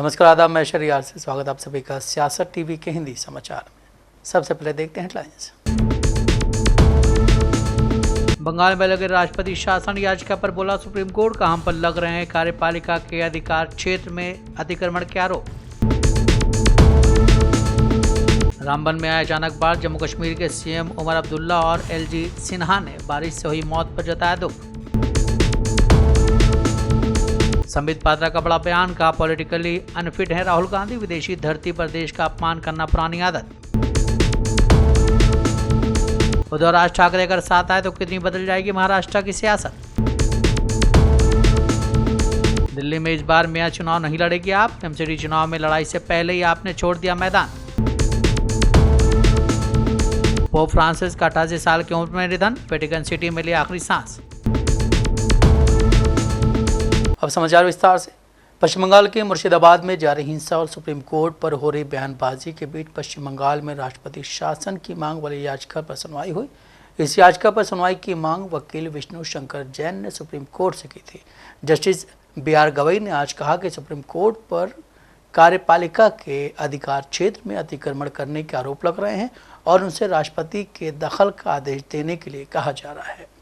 नमस्कार, आदाब। मैं शरियार से स्वागत आप सभी का सियासत टीवी के हिंदी समाचार में। सबसे पहले देखते हैं हेडलाइंस। बंगाल में लगे राष्ट्रपति शासन याचिका पर बोला सुप्रीम कोर्ट का हम पर लग रहे हैं कार्यपालिका के अधिकार क्षेत्र में अतिक्रमण के आरोप। रामबन में आए अचानक बाढ़, जम्मू कश्मीर के सीएम उमर अब्दुल्ला और एलजी सिन्हा ने बारिश से हुई मौत पर जताया दुख। संबित पात्रा का बड़ा बयान, कहा पॉलिटिकली अनफिट है राहुल गांधी, विदेशी धरती पर देश का अपमान करना पुरानी आदत। उद्धव राज ठाकरे अगर साथ आए तो कितनी बदल जाएगी महाराष्ट्र की सियासत। दिल्ली में इस बार मेयर चुनाव नहीं लड़ेगी आप, एमसीडी चुनाव में लड़ाई से पहले ही आपने छोड़ दिया मैदान। पोप फ्रांसिस का 88 साल की उम्र में निधन, वेटिकन सिटी में लिया आखिरी सांस। अब समाचार विस्तार से। पश्चिम बंगाल के मुर्शिदाबाद में जारी हिंसा और सुप्रीम कोर्ट पर हो रही बयानबाजी के बीच पश्चिम बंगाल में राष्ट्रपति शासन की मांग वाली याचिका पर सुनवाई हुई। इस याचिका पर सुनवाई की मांग वकील विष्णु शंकर जैन ने सुप्रीम कोर्ट से की थी। जस्टिस BR गवई ने आज कहा कि सुप्रीम कोर्ट पर कार्यपालिका के अधिकार क्षेत्र में अतिक्रमण करने के आरोप लग रहे हैं और उनसे राष्ट्रपति के दखल का आदेश देने के लिए कहा जा रहा है।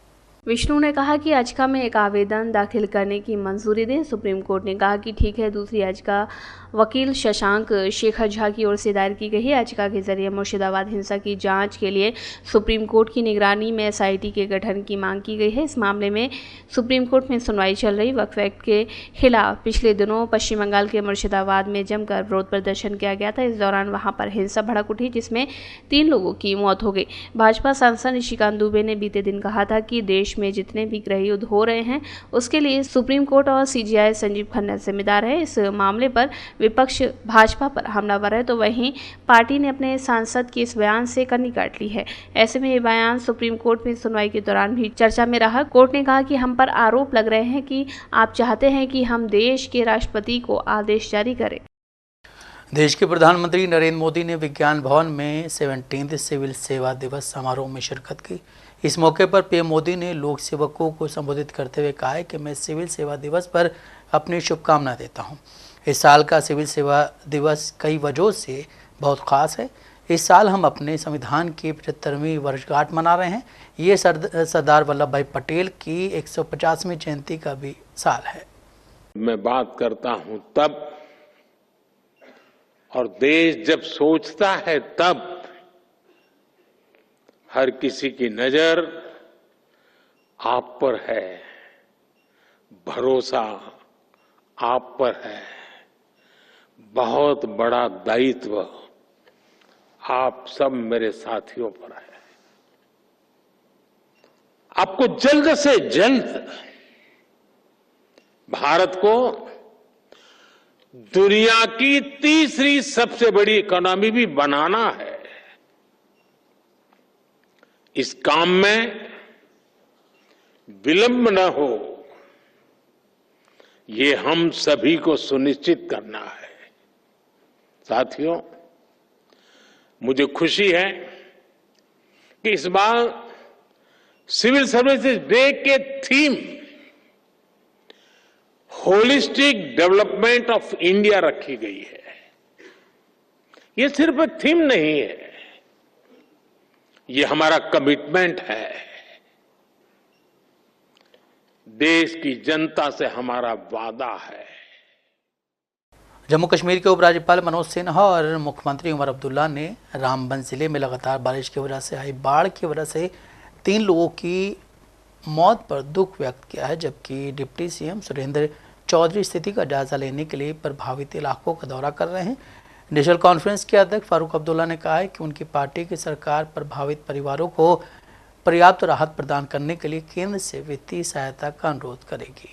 विष्णु ने कहा कि याचिका में एक आवेदन दाखिल करने की मंजूरी दें। सुप्रीम कोर्ट ने कहा कि ठीक है। दूसरी याचिका वकील शशांक शेखर झा की ओर से दायर की गई है। याचिका के जरिए मुर्शिदाबाद हिंसा की जांच के लिए सुप्रीम कोर्ट की निगरानी में SIT के गठन की मांग की गई है। इस मामले में सुप्रीम कोर्ट में सुनवाई चल रही। वक्फ एक्ट के खिलाफ पिछले दिनों पश्चिम बंगाल के मुर्शिदाबाद में जमकर विरोध प्रदर्शन किया गया था। इस दौरान वहां पर हिंसा भड़क उठी, जिसमें 3 लोगों की मौत हो गई। भाजपा सांसद निशिकांत दुबे ने बीते दिन कहा था कि देश में जितने भी गृह युद्ध हो रहे हैं उसके लिए सुप्रीम कोर्ट और CJI संजीव खन्ना जिम्मेदार है। इस मामले पर विपक्ष भाजपा पर हमलावर है, तो वहीं पार्टी ने अपने सांसद के इस बयान से कन्नी काट ली है। ऐसे में ये बयान सुप्रीम कोर्ट में सुनवाई के दौरान भी चर्चा में रहा। कोर्ट ने कहा कि हम पर आरोप लग रहे हैं कि आप चाहते हैं कि हम देश के राष्ट्रपति को आदेश जारी करें। देश के प्रधानमंत्री नरेंद्र मोदी ने विज्ञान भवन में 17th सिविल सेवा दिवस समारोह में शिरकत की। इस मौके पर PM मोदी ने लोक सेवकों को संबोधित करते हुए कहा है कि मैं सिविल सेवा दिवस पर अपनी शुभकामनाएं देता हूं। इस साल का सिविल सेवा दिवस कई वजहों से बहुत खास है। इस साल हम अपने संविधान की 75वीं वर्षगांठ मना रहे हैं। ये सरदार वल्लभ भाई पटेल की 150वीं जयंती का भी साल है। मैं बात करता हूं तब, और देश जब सोचता है तब हर किसी की नजर आप पर है, भरोसा आप पर है। बहुत बड़ा दायित्व आप सब मेरे साथियों पर है। आपको जल्द से जल्द भारत को दुनिया की तीसरी सबसे बड़ी इकोनॉमी भी बनाना है। इस काम में विलंब न हो, ये हम सभी को सुनिश्चित करना है। साथियों, मुझे खुशी है कि इस बार सिविल सर्विसेज डे के theme holistic development of India रखी गई है। ये सिर्फ एक थीम नहीं है, ये हमारा कमिटमेंट है। देश की जनता से हमारा वादा है। जम्मू कश्मीर के उपराज्यपाल मनोज सिन्हा और मुख्यमंत्री उमर अब्दुल्ला ने रामबन जिले में लगातार बारिश की वजह से आई बाढ़ की वजह से 3 लोगों की मौत पर दुख व्यक्त किया है, जबकि डिप्टी CM सुरेंद्र चौधरी स्थिति का जायजा लेने के लिए प्रभावित इलाकों का दौरा कर रहे हैं। नेशनल कॉन्फ्रेंस के अध्यक्ष फारूक अब्दुल्ला ने कहा है कि उनकी पार्टी की सरकार प्रभावित परिवारों को पर्याप्त राहत प्रदान करने के लिए केंद्र से वित्तीय सहायता का अनुरोध करेगी।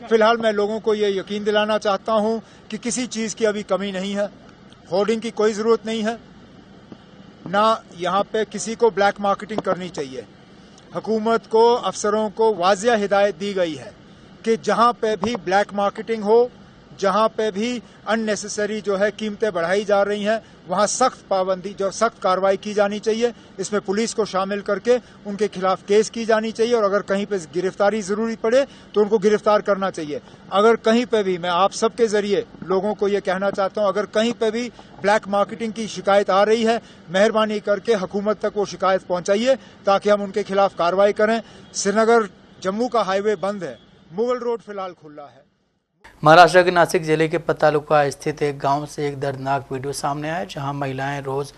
फिलहाल मैं लोगों को ये यकीन दिलाना चाहता हूं कि किसी चीज की अभी कमी नहीं है। होर्डिंग की कोई जरूरत नहीं है, ना यहाँ पे किसी को ब्लैक मार्केटिंग करनी चाहिए। हुकूमत को, अफसरों को वाजिया हिदायत दी गई है कि जहां पे भी ब्लैक मार्केटिंग हो, जहां पे भी अननेसेसरी जो है कीमतें बढ़ाई जा रही हैं वहां सख्त पाबंदी जो सख्त कार्रवाई की जानी चाहिए। इसमें पुलिस को शामिल करके उनके खिलाफ केस की जानी चाहिए और अगर कहीं पे गिरफ्तारी जरूरी पड़े तो उनको गिरफ्तार करना चाहिए। अगर कहीं पे भी, मैं आप सबके जरिए लोगों को ये कहना चाहता हूं, अगर कहीं पे भी ब्लैक मार्केटिंग की शिकायत आ रही है, मेहरबानी करके हुकूमत तक वो शिकायत पहुंचाइए ताकि हम उनके खिलाफ कार्रवाई करें। श्रीनगर जम्मू का हाईवे बंद है, मुगल रोड फिलहाल खुला है। महाराष्ट्र के नासिक जिले के पतालुका स्थित एक गांव से एक दर्दनाक वीडियो सामने आया जहां महिलाएं रोज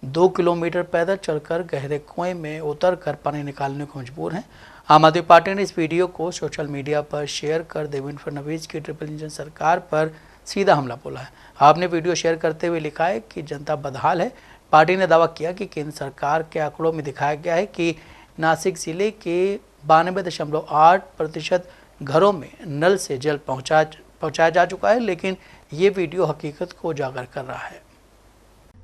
2 किलोमीटर पैदल चलकर गहरे कुएं में उतरकर पानी निकालने को मजबूर हैं। आम आदमी पार्टी ने इस वीडियो को सोशल मीडिया पर शेयर कर देवेंद्र फडणवीस की ट्रिपल इंजन सरकार पर सीधा हमला बोला है। आपने वीडियो शेयर करते हुए लिखा है कि जनता बदहाल है। पार्टी ने दावा किया कि केंद्र सरकार के आंकड़ों में दिखाया गया है कि नासिक जिले के 92.8% घरों में नल से जल पहुंचाया जा चुका है, लेकिन ये वीडियो हकीकत को उजागर कर रहा है।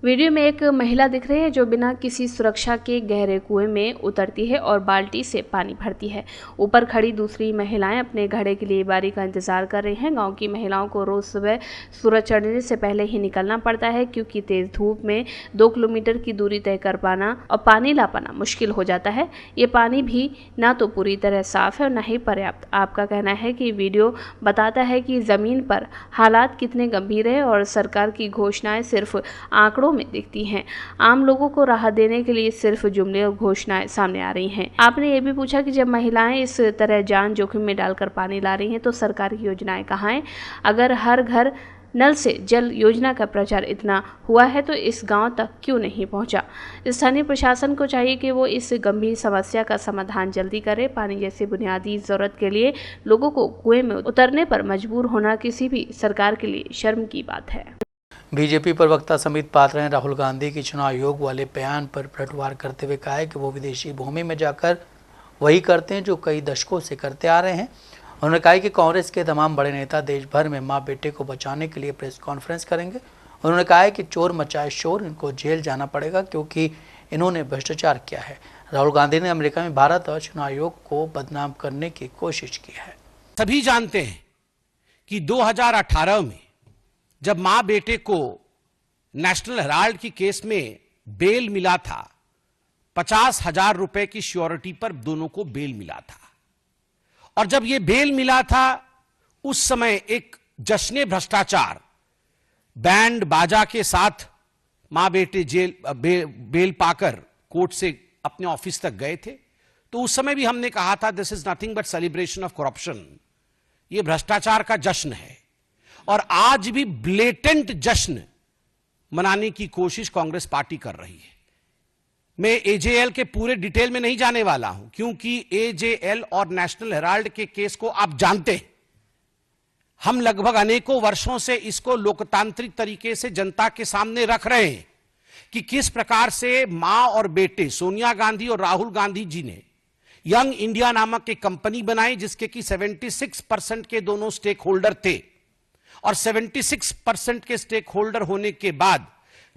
वीडियो में एक महिला दिख रही है जो बिना किसी सुरक्षा के गहरे कुएं में उतरती है और बाल्टी से पानी भरती है। ऊपर खड़ी दूसरी महिलाएं अपने घड़े के लिए बारी का इंतजार कर रही हैं। गांव की महिलाओं को रोज सुबह सूरज चढ़ने से पहले ही निकलना पड़ता है क्योंकि तेज धूप में 2 किलोमीटर की दूरी तय कर पाना और पानी ला पाना मुश्किल हो जाता है। ये पानी भी ना तो पूरी तरह साफ है और न ही पर्याप्त। आपका कहना है कि वीडियो बताता है कि जमीन पर हालात कितने गंभीर है और सरकार की घोषणाएं सिर्फ आंकड़ों में दिखती हैं। आम लोगों को राहत देने के लिए सिर्फ जुमले और घोषणाएं सामने आ रही हैं। आपने ये भी पूछा कि जब महिलाएं इस तरह जान जोखिम में डालकर पानी ला रही हैं तो सरकार की योजनाएं कहाँ हैं? अगर हर घर नल से जल योजना का प्रचार इतना हुआ है तो इस गांव तक क्यों नहीं पहुंचा? स्थानीय प्रशासन को चाहिए कि वो इस गंभीर समस्या का समाधान जल्दी करे। पानी जैसी बुनियादी जरूरत के लिए लोगों को कुएं में उतरने पर मजबूर होना किसी भी सरकार के लिए शर्म की बात है। बीजेपी प्रवक्ता समित पात्रा ने राहुल गांधी के चुनाव आयोग वाले बयान पर पलटवार करते हुए कहा है कि वो विदेशी भूमि में जाकर वही करते हैं जो कई दशकों से करते आ रहे हैं। उन्होंने कहा कि कांग्रेस के तमाम बड़े नेता देश भर में मां बेटे को बचाने के लिए प्रेस कॉन्फ्रेंस करेंगे। उन्होंने कहा है कि चोर मचाए शोर, इनको जेल जाना पड़ेगा क्योंकि इन्होंने भ्रष्टाचार किया है। राहुल गांधी ने अमेरिका में भारत और चुनाव आयोग को बदनाम करने की कोशिश की है। सभी जानते हैं कि 2018 में जब मां बेटे को नेशनल हेराल्ड की केस में बेल मिला था, 50,000 रुपए की श्योरिटी पर दोनों को बेल मिला था। और जब यह बेल मिला था उस समय एक जश्न भ्रष्टाचार बैंड बाजा के साथ मां बेटे बेल पाकर कोर्ट से अपने ऑफिस तक गए थे। तो उस समय भी हमने कहा था this is nothing but celebration of corruption, यह भ्रष्टाचार का जश्न है। और आज भी ब्लेटेंट जश्न मनाने की कोशिश कांग्रेस पार्टी कर रही है। मैं एजेएल के पूरे डिटेल में नहीं जाने वाला हूं क्योंकि एजेएल और नेशनल हेराल्ड के केस को आप जानते हैं। हम लगभग अनेकों वर्षों से इसको लोकतांत्रिक तरीके से जनता के सामने रख रहे हैं कि किस प्रकार से मां और बेटे सोनिया गांधी और राहुल गांधी जी ने यंग इंडिया नामक एक कंपनी बनाई जिसके कि 76% के दोनों स्टेक होल्डर थे। और 76% के स्टेक होल्डर होने के बाद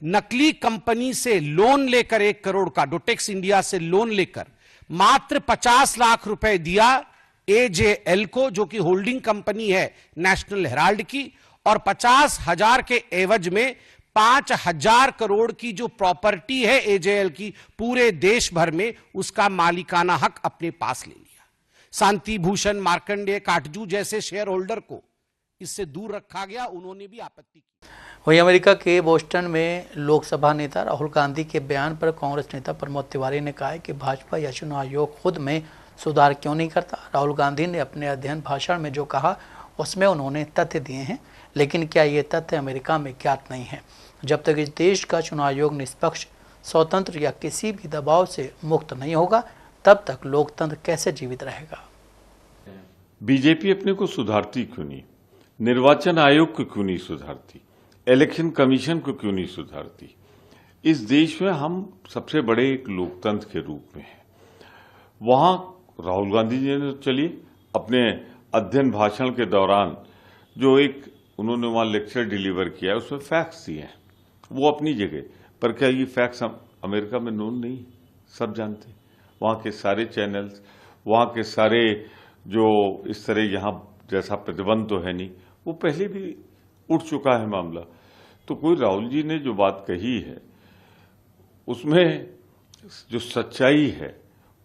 नकली कंपनी से लोन लेकर 1 करोड़ का डोटेक्स इंडिया से लोन लेकर मात्र 50 लाख रुपए दिया एजेएल को, जो कि होल्डिंग कंपनी है नेशनल हेराल्ड की, और 50,000 के एवज में 5,000 करोड़ की जो प्रॉपर्टी है एजेएल की पूरे देश भर में, उसका मालिकाना हक अपने पास ले लिया। शांति भूषण, मार्कंडेय, काटजू जैसे शेयर होल्डर को इससे दूर रखा गया, उन्होंने भी आपत्ति की। वहीं अमेरिका के बोस्टन में लोकसभा नेता राहुल गांधी के बयान पर कांग्रेस नेता प्रमोद तिवारी ने कहा है कि भाजपा या चुनाव आयोग खुद में सुधार क्यों नहीं करता। राहुल गांधी ने अपने अध्ययन भाषण में जो कहा उसमें उन्होंने तथ्य दिए हैं, लेकिन क्या ये तथ्य अमेरिका में ज्ञात नहीं है। जब तक इस देश का चुनाव आयोग निष्पक्ष, स्वतंत्र या किसी भी दबाव से मुक्त नहीं होगा तब तक लोकतंत्र कैसे जीवित रहेगा। बीजेपी अपने को सुधारती क्यों नहीं, निर्वाचन आयोग को क्यों नहीं सुधारती, इलेक्शन कमीशन को क्यों नहीं सुधारती। इस देश में हम सबसे बड़े एक लोकतंत्र के रूप में हैं। वहां राहुल गांधी जी ने चलिए अपने अध्ययन भाषण के दौरान जो एक उन्होंने वहां लेक्चर डिलीवर किया है उसमें फैक्ट्स दिए हैं, वो अपनी जगह पर। क्या ये फैक्ट्स अमेरिका में नोन नहीं, सब जानते। वहां के सारे चैनल्स, वहां के सारे जो इस तरह यहाँ जैसा प्रतिबंध तो है नहीं, वो पहले भी उठ चुका है मामला। तो कोई राहुल जी ने जो बात कही है उसमें जो सच्चाई है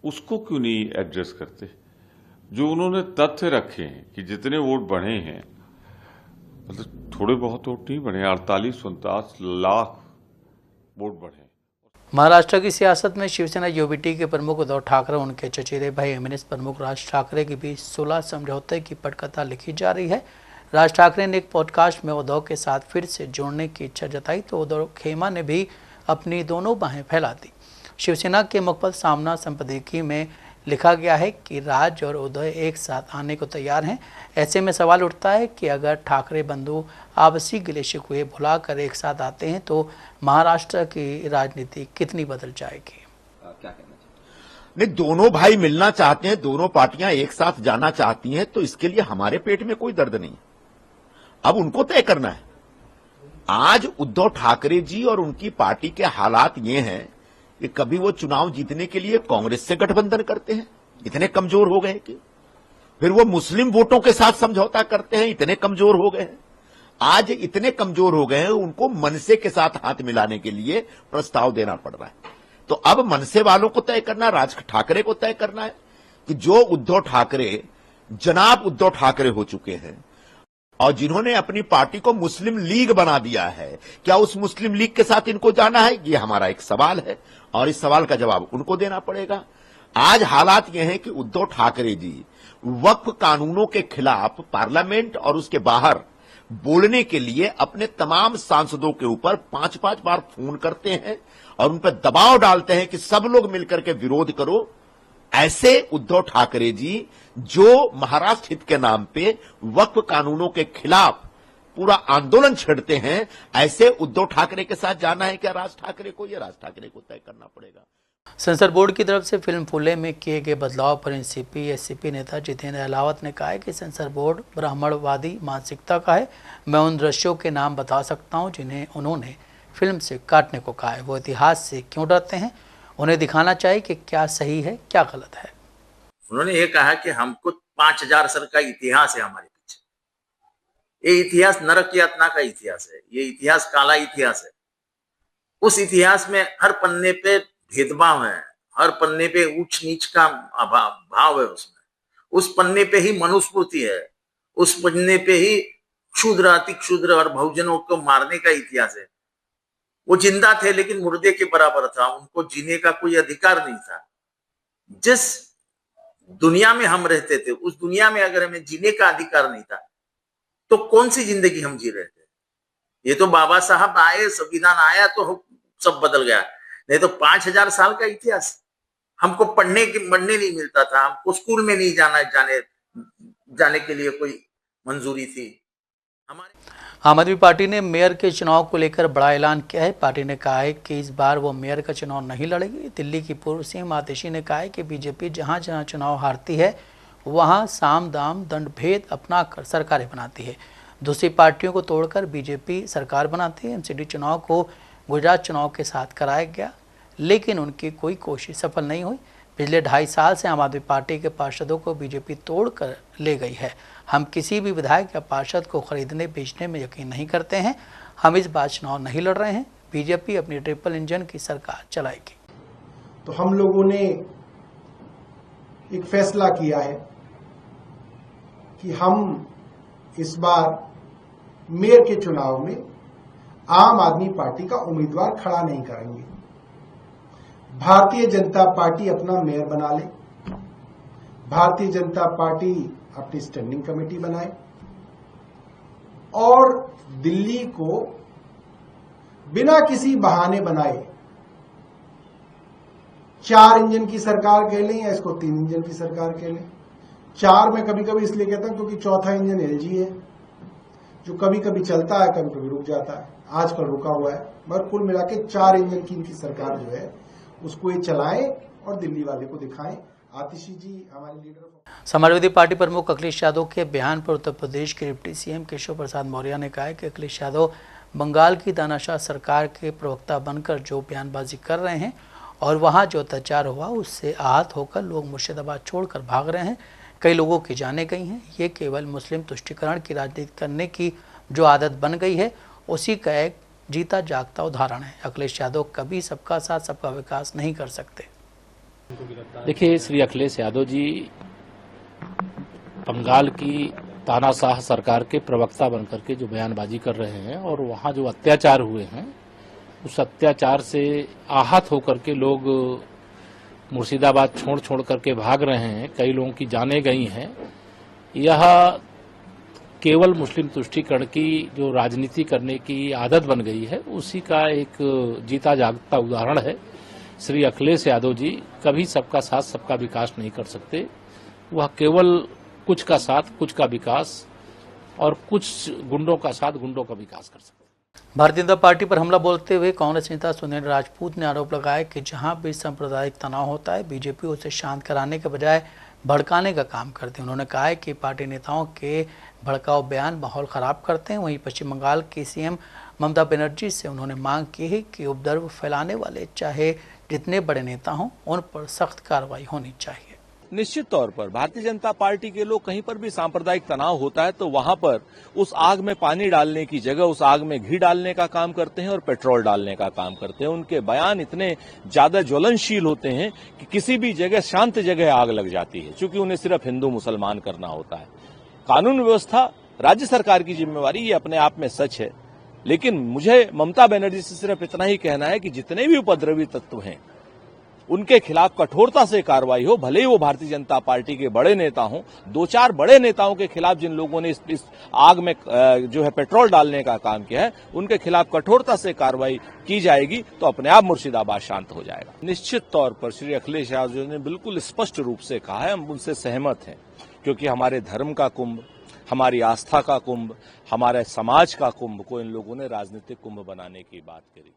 उसको क्यों नहीं एड्रेस करते? जो उन्होंने तथ्य रखे हैं कि जितने वोट बढ़े हैं, मतलब थोड़े बहुत वोट नहीं बढ़े, 48-49 लाख वोट बढ़े। महाराष्ट्र की सियासत में शिवसेना यूबीटी के प्रमुख उद्धव ठाकरे और उनके चचेरे भाई एमएनएस प्रमुख राज ठाकरे के बीच 16 समझौते की पटकथा लिखी जा रही है। राज ठाकरे ने एक पॉडकास्ट में उद्धव के साथ फिर से जोड़ने की इच्छा जताई तो उद्धव खेमा ने भी अपनी दोनों बाहें फैला दी। शिवसेना के मुखपत्र सामना संपादकीय में लिखा गया है कि राज और उद्धव एक साथ आने को तैयार हैं। ऐसे में सवाल उठता है कि अगर ठाकरे बंधु आपसी गिले शिकवे भुलाकर एक साथ आते हैं तो महाराष्ट्र की राजनीति कितनी बदल जाएगी? क्या कहना चाहिए? नहीं, दोनों भाई मिलना चाहते हैं, दोनों पार्टियां एक साथ जाना चाहती हैं, तो इसके लिए हमारे पेट में कोई दर्द नहीं। अब उनको तय करना है। आज उद्धव ठाकरे जी और उनकी पार्टी के हालात ये हैं कि कभी वो चुनाव जीतने के लिए कांग्रेस से गठबंधन करते हैं, इतने कमजोर हो गए कि फिर वो मुस्लिम वोटों के साथ समझौता करते हैं, इतने कमजोर हो गए हैं। आज इतने कमजोर हो गए हैं, उनको मनसे के साथ हाथ मिलाने के लिए प्रस्ताव देना पड़ रहा है। तो अब मनसे वालों को तय करना, राज ठाकरे को तय करना है कि जो उद्धव ठाकरे जनाब उद्धव ठाकरे हो चुके हैं और जिन्होंने अपनी पार्टी को मुस्लिम लीग बना दिया है, क्या उस मुस्लिम लीग के साथ इनको जाना है? ये हमारा एक सवाल है और इस सवाल का जवाब उनको देना पड़ेगा। आज हालात यह हैं कि उद्धव ठाकरे जी वक्फ कानूनों के खिलाफ पार्लियामेंट और उसके बाहर बोलने के लिए अपने तमाम सांसदों के ऊपर 5-5 बार फोन करते हैं और उन पर दबाव डालते हैं कि सब लोग मिलकर के विरोध करो। ऐसे उद्धव ठाकरे जी जो महाराष्ट्र हित के नाम पे वक्फ कानूनों के खिलाफ पूरा आंदोलन छेड़ते हैं, ऐसे उद्धव ठाकरे के साथ जाना है क्या राज ठाकरे को? ये राज ठाकरे को तय करना पड़ेगा। सेंसर बोर्ड की तरफ से फिल्म फूले में किए गए बदलाव पर एनसीपी नेता जितेंद्र अहलावत ने कहा है कि सेंसर बोर्ड ब्राह्मणवादी मानसिकता का है। मैं उन दृश्यों के नाम बता सकता हूं जिन्हें उन्होंने फिल्म से काटने को कहा है। वो इतिहास से क्यों डरते हैं? उन्हें दिखाना चाहिए कि क्या सही है क्या गलत है। उन्होंने ये कहा कि हमको 5000 साल का इतिहास है हमारे पीछे। ये इतिहास नरक यातना का इतिहास है, ये इतिहास काला इतिहास है। उस इतिहास में हर पन्ने पे भेदभाव है, हर पन्ने पे ऊंच नीच का भाव है। उसमें उस पन्ने पे ही मनुस्मृति है, उस पन्ने पे ही क्षुद्र अति क्षुद्र और बहुजनों को मारने का इतिहास है। वो जिंदा थे लेकिन मुर्दे के बराबर था, उनको जीने का कोई अधिकार नहीं था। जिस दुनिया में हम रहते थे उस दुनिया में अगर हमें जीने का अधिकार नहीं था तो कौन सी जिंदगी हम जी रहे थे? ये तो बाबा साहब आए, संविधान आया तो सब बदल गया। नहीं तो 5000 साल का इतिहास हमको पढ़ने नहीं मिलता था, हमको स्कूल में नहीं जाने के लिए कोई मंजूरी थी। आम आदमी पार्टी ने मेयर के चुनाव को लेकर बड़ा ऐलान किया है। पार्टी ने कहा है कि इस बार वो मेयर का चुनाव नहीं लड़ेगी। दिल्ली की पूर्व सीएम आतिशी ने कहा है कि बीजेपी जहां जहां चुनाव हारती है वहां साम दाम दंड भेद अपना कर सरकारें बनाती है। दूसरी पार्टियों को तोड़कर बीजेपी सरकार बनाती है। एमसीडी चुनाव को गुजरात चुनाव के साथ कराया गया लेकिन उनकी कोई कोशिश सफल नहीं हुई। पिछले 2.5 साल से आम आदमी पार्टी के पार्षदों को बीजेपी तोड़ कर ले गई है। हम किसी भी विधायक या पार्षद को खरीदने बेचने में यकीन नहीं करते हैं। हम इस बार चुनाव नहीं लड़ रहे हैं। बीजेपी अपनी ट्रिपल इंजन की सरकार चलाएगी। तो हम लोगों ने एक फैसला किया है कि हम इस बार मेयर के चुनाव में आम आदमी पार्टी का उम्मीदवार खड़ा नहीं करेंगे। भारतीय जनता पार्टी अपना मेयर बना ले, भारतीय जनता पार्टी अपनी स्टैंडिंग कमेटी बनाए और दिल्ली को बिना किसी बहाने बनाए 4 इंजन की सरकार कह लें या इसको 3 इंजन की सरकार कह लें। 4 में कभी कभी इसलिए कहता हूं क्योंकि चौथा इंजन एलजी है जो कभी कभी चलता है कभी कभी रुक जाता है, आजकल रुका हुआ है। मगर कुल मिला के 4 इंजन की इनकी सरकार जो है उसको ये चलाएं और दिल्ली वाले को दिखाएं। आतिशी जी हमारे लीडर। समाजवादी पार्टी प्रमुख अखिलेश यादव के बयान पर उत्तर प्रदेश के डिप्टी सीएम केशव प्रसाद मौर्य ने कहा है कि अखिलेश यादव बंगाल की तानाशाह सरकार के प्रवक्ता बनकर जो बयानबाजी कर रहे हैं और वहां जो अत्याचार हुआ उससे आहत होकर लोग मुर्शिदाबाद छोड़कर भाग रहे हैं। कई लोगों की जानें गई हैं। ये केवल मुस्लिम तुष्टीकरण की राजनीति करने की जो आदत बन गई है उसी का एक जीता जागता उदाहरण है। अखिलेश यादव कभी सबका साथ सबका विकास नहीं कर सकते। देखिए, श्री अखिलेश यादव जी बंगाल की तानाशाह सरकार के प्रवक्ता बनकर के जो बयानबाजी कर रहे हैं और वहां जो अत्याचार हुए हैं उस अत्याचार से आहत होकर के लोग मुर्शिदाबाद छोड़ करके भाग रहे हैं, कई लोगों की जानें गई हैं। यह केवल मुस्लिम तुष्टीकरण की जो राजनीति करने की आदत बन गई है उसी का एक जीता जागता उदाहरण है। श्री अखिलेश यादव जी कभी सबका साथ सबका विकास नहीं कर सकते। वह केवल कुछ का साथ कुछ का विकास और कुछ गुंडों का साथ गुंडों का विकास कर सकते। भारतीय जनता पार्टी पर हमला बोलते हुए कांग्रेस नेता सुनील राजपूत ने आरोप लगाया कि जहां भी सांप्रदायिक तनाव होता है बीजेपी उसे शांत कराने के बजाय भड़काने का काम करती है। उन्होंने कहा है कि पार्टी नेताओं के भड़काऊ बयान माहौल खराब करते हैं। वहीं पश्चिम बंगाल की सीएम ममता बनर्जी से उन्होंने मांग की है कि उपद्रव फैलाने वाले चाहे जितने बड़े नेता हों उन पर सख्त कार्रवाई होनी चाहिए। निश्चित तौर पर भारतीय जनता पार्टी के लोग कहीं पर भी सांप्रदायिक तनाव होता है तो वहां पर उस आग में पानी डालने की जगह उस आग में घी डालने का काम करते हैं और पेट्रोल डालने का काम करते हैं। उनके बयान इतने ज्यादा ज्वलनशील होते हैं कि किसी भी जगह शांत जगह आग लग जाती है, क्योंकि उन्हें सिर्फ हिंदू मुसलमान करना होता है। कानून व्यवस्था राज्य सरकार की जिम्मेवारी, ये अपने आप में सच है, लेकिन मुझे ममता बनर्जी से सिर्फ इतना ही कहना है कि जितने भी उपद्रवी तत्व हैं उनके खिलाफ कठोरता से कार्रवाई हो, भले ही वो भारतीय जनता पार्टी के बड़े नेता हों। 2-4 बड़े नेताओं के खिलाफ जिन लोगों ने इस आग में जो है पेट्रोल डालने का काम किया है उनके खिलाफ कठोरता से कार्रवाई की जाएगी तो अपने आप मुर्शिदाबाद शांत हो जाएगा। निश्चित तौर पर श्री अखिलेश यादव ने बिल्कुल स्पष्ट रूप से कहा है, हम उनसे सहमत हैं, क्योंकि हमारे धर्म का कुंभ, हमारी आस्था का कुंभ, हमारे समाज का कुंभ को इन लोगों ने राजनीतिक कुंभ बनाने की बात करी।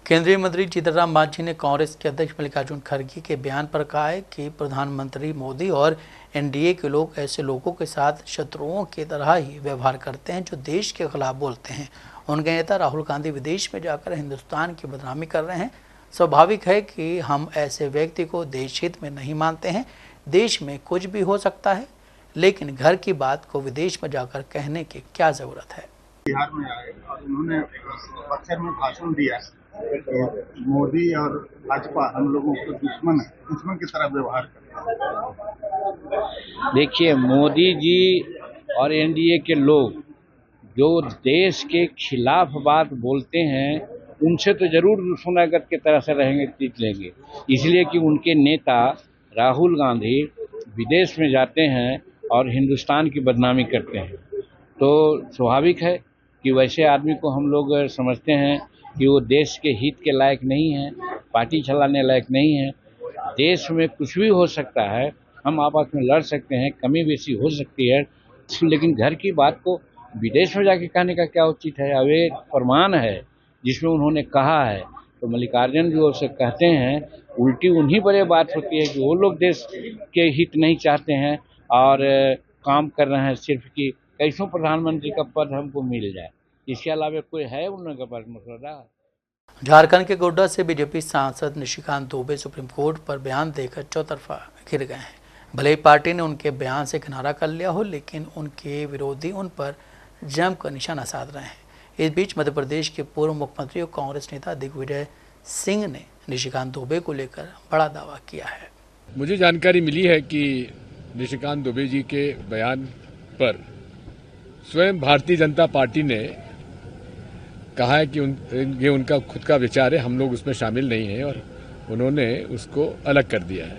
केंद्रीय मंत्री जीतनराम मांझी ने कांग्रेस के अध्यक्ष मल्लिकार्जुन खड़गे के बयान पर कहा है कि प्रधानमंत्री मोदी और एनडीए के लोग ऐसे लोगों के साथ शत्रुओं की तरह ही व्यवहार करते हैं जो देश के खिलाफ बोलते हैं। उनके नेता राहुल गांधी विदेश में जाकर हिंदुस्तान की बदनामी कर रहे हैं। स्वाभाविक है कि हम ऐसे व्यक्ति को देश हित में नहीं मानते हैं। देश में कुछ भी हो सकता है, लेकिन घर की बात को विदेश में जाकर कहने की क्या जरूरत है। बिहार में आए और उन्होंने बक्सर में भाषण दिया तो मोदी और भाजपा हम लोगों को दुश्मन की तरह व्यवहार करते हैं। देखिए, मोदी जी और एनडीए के लोग जो देश के खिलाफ बात बोलते हैं उनसे तो जरूर दुश्मनागत की तरह से रहेंगे, जीत लेंगे, इसलिए कि उनके नेता राहुल गांधी विदेश में जाते हैं और हिंदुस्तान की बदनामी करते हैं। तो स्वाभाविक है कि वैसे आदमी को हम लोग समझते हैं कि वो देश के हित के लायक नहीं है, पार्टी चलाने लायक नहीं है। देश में कुछ भी हो सकता है, हम आपस में लड़ सकते हैं, कमी बेसी हो सकती है, लेकिन घर की बात को विदेश में जाके कहने का क्या उचित है। अब एक फरमान है जिसमें उन्होंने कहा है, तो मल्लिकार्जुन जो उसे कहते हैं उल्टी उन्हीं पर यह बात होती है कि वो लोग देश के हित नहीं चाहते हैं और काम कर रहे हैं सिर्फ कि कैसों प्रधानमंत्री का पद हमको मिल जाए, इसके अलावा कोई है उनके पास मसौदा। झारखंड के गोड्डा से बीजेपी सांसद निशिकांत दुबे सुप्रीम कोर्ट पर बयान देकर चौतरफा घिर गए हैं। भले ही पार्टी ने उनके बयान से किनारा कर लिया हो, लेकिन उनके विरोधी उन पर जमकर निशाना साध रहे हैं। इस बीच मध्य प्रदेश के पूर्व मुख्यमंत्री और कांग्रेस नेता दिग्विजय सिंह ने निशिकांत दुबे को लेकर बड़ा दावा किया है। मुझे जानकारी मिली है कि निशिकांत दुबे जी के बयान पर स्वयं भारतीय जनता पार्टी ने कहा है कि ये उनका खुद का विचार है, हम लोग उसमें शामिल नहीं हैं और उन्होंने उसको अलग कर दिया है।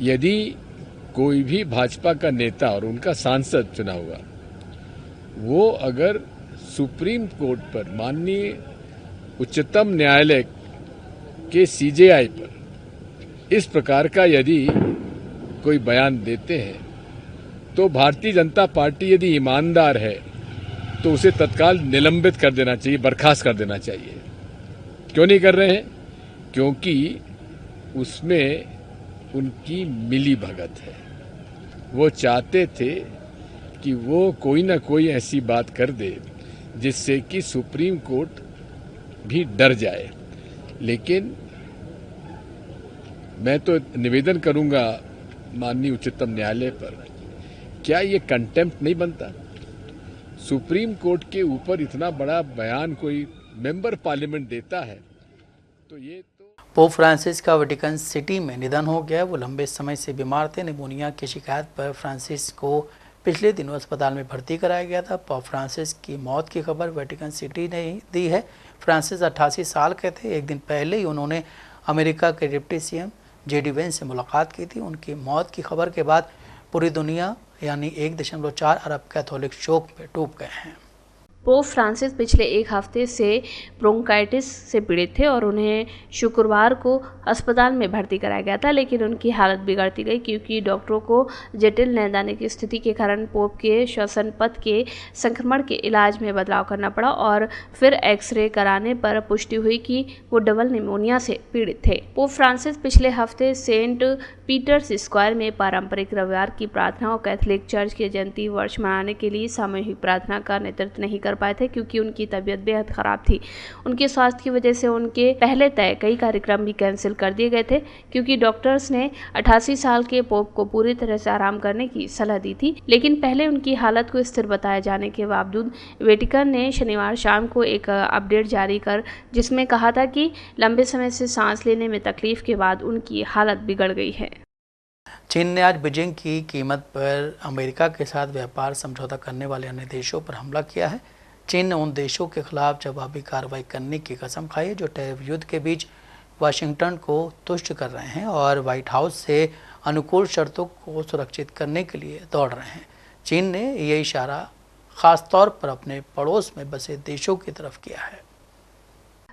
यदि कोई भी भाजपा का नेता और उनका सांसद चुना हुआ वो अगर सुप्रीम कोर्ट पर माननीय उच्चतम न्यायालय के सीजेआई पर इस प्रकार का यदि कोई बयान देते हैं तो भारतीय जनता पार्टी यदि ईमानदार है तो उसे तत्काल निलंबित कर देना चाहिए, बर्खास्त कर देना चाहिए। क्यों नहीं कर रहे हैं? क्योंकि उसमें उनकी मिली भगत है। वो चाहते थे कि वो कोई ना कोई ऐसी बात कर दे जिससे कि सुप्रीम कोर्ट भी डर जाए। लेकिन मैं तो निवेदन करूंगा माननीय उच्चतम न्यायालय पर, क्या ये कंटेम्प्ट नहीं बनता? सुप्रीम कोर्ट के ऊपर इतना बड़ा बयान कोई मेंबर पार्लियामेंट देता है तो ये पोप फ्रांसिस का वेटिकन सिटी में निधन हो गया। वो लंबे समय से बीमार थे। निमोनिया की शिकायत पर फ्रांसिस को पिछले दिनों अस्पताल में भर्ती कराया गया था। पोप फ्रांसिस की मौत की खबर वेटिकन सिटी ने दी है। फ्रांसिस 88 साल के थे। एक दिन पहले ही उन्होंने अमेरिका के डिप्टी सीएम जेडी वेंस से मुलाकात की थी। उनकी मौत की खबर के बाद पूरी दुनिया यानी 1.4 अरब कैथोलिक शोक में डूब गए हैं। पोप फ्रांसिस पिछले एक हफ्ते से ब्रोंकाइटिस से पीड़ित थे और उन्हें शुक्रवार को अस्पताल में भर्ती कराया गया था, लेकिन उनकी हालत बिगड़ती गई क्योंकि डॉक्टरों को जटिल नैदानिक स्थिति के कारण पोप के श्वसन पथ के संक्रमण के इलाज में बदलाव करना पड़ा और फिर एक्सरे कराने पर पुष्टि हुई कि वो डबल निमोनिया से पीड़ित थे। पोप फ्रांसिस पिछले हफ्ते सेंट पीटर्स स्क्वायर में पारंपरिक रविवार की प्रार्थना और कैथोलिक चर्च के जयंती वर्ष मनाने के लिए सामूहिक प्रार्थना का नेतृत्व नहीं कर पाए थे क्योंकि उनकी तबीयत बेहद खराब थी। उनके स्वास्थ्य की वजह से उनके पहले तय कई कार्यक्रम भी कैंसिल कर दिए गए थे क्योंकि डॉक्टर्स ने 88 साल के पोप को पूरी तरह से आराम करने की सलाह दी थी। लेकिन पहले उनकी हालत को स्थिर बताए जाने के बावजूद वेटिकन ने शनिवार शाम को एक अपडेट जारी कर जिसमें कहा था कि लंबे समय से सांस लेने में तकलीफ के बाद उनकी हालत बिगड़ गई है। चीन ने आज बीजिंग की कीमत पर अमेरिका के साथ व्यापार समझौता करने वाले अन्य देशों पर हमला किया है। चीन ने उन देशों के खिलाफ जवाबी कार्रवाई करने की कसम खाई है जो टैरिफ युद्ध के बीच वाशिंगटन को तुष्ट कर रहे हैं और व्हाइट हाउस से अनुकूल शर्तों को सुरक्षित करने के लिए दौड़ रहे हैं। चीन ने ये इशारा खास तौर पर अपने पड़ोस में बसे देशों की तरफ किया है।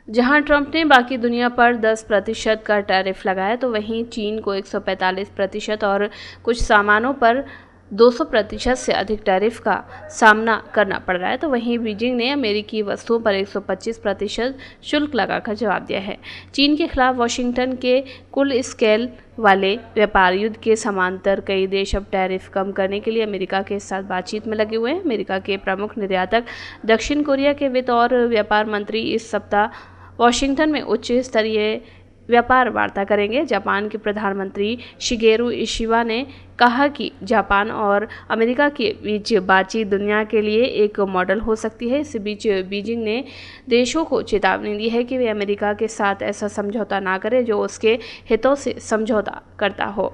जहां ट्रंप ने बाकी दुनिया पर 10% का टैरिफ लगाया तो वहीं चीन को 145% और कुछ सामानों पर 200% से अधिक टैरिफ का सामना करना पड़ रहा है। तो वहीं बीजिंग ने अमेरिकी वस्तुओं पर 125% शुल्क लगाकर जवाब दिया है। चीन के खिलाफ वाशिंगटन के कुल स्केल वाले व्यापार युद्ध के समांतर कई देश अब टैरिफ कम करने के लिए अमेरिका के साथ बातचीत में लगे हुए हैं। अमेरिका के प्रमुख निर्यातक दक्षिण कोरिया के वित्त और व्यापार मंत्री इस सप्ताह वाशिंगटन में उच्च स्तरीय व्यापार वार्ता करेंगे। जापान के प्रधानमंत्री शिगेरू इशिबा ने कहा कि जापान और अमेरिका के बीच बातचीत दुनिया के लिए एक मॉडल हो सकती है। इस बीच बीजिंग ने देशों को चेतावनी दी है कि वे अमेरिका के साथ ऐसा समझौता ना करें जो उसके हितों से समझौता करता हो।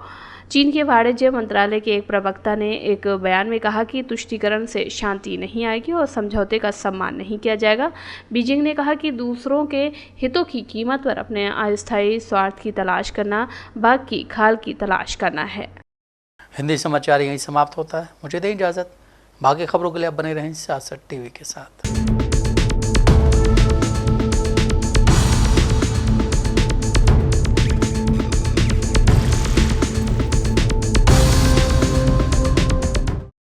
चीन के वाणिज्य मंत्रालय के एक प्रवक्ता ने एक बयान में कहा कि तुष्टीकरण से शांति नहीं आएगी और समझौते का सम्मान नहीं किया जाएगा। बीजिंग ने कहा कि दूसरों के हितों की कीमत पर अपने अस्थायी स्वार्थ की तलाश करना बाघ की खाल की तलाश करना है। हिंदी समाचार यहीं समाप्त होता है। मुझे दें इजाज़त। बाकी खबरों के लिए आप बने रहें सियासत टीवी के साथ।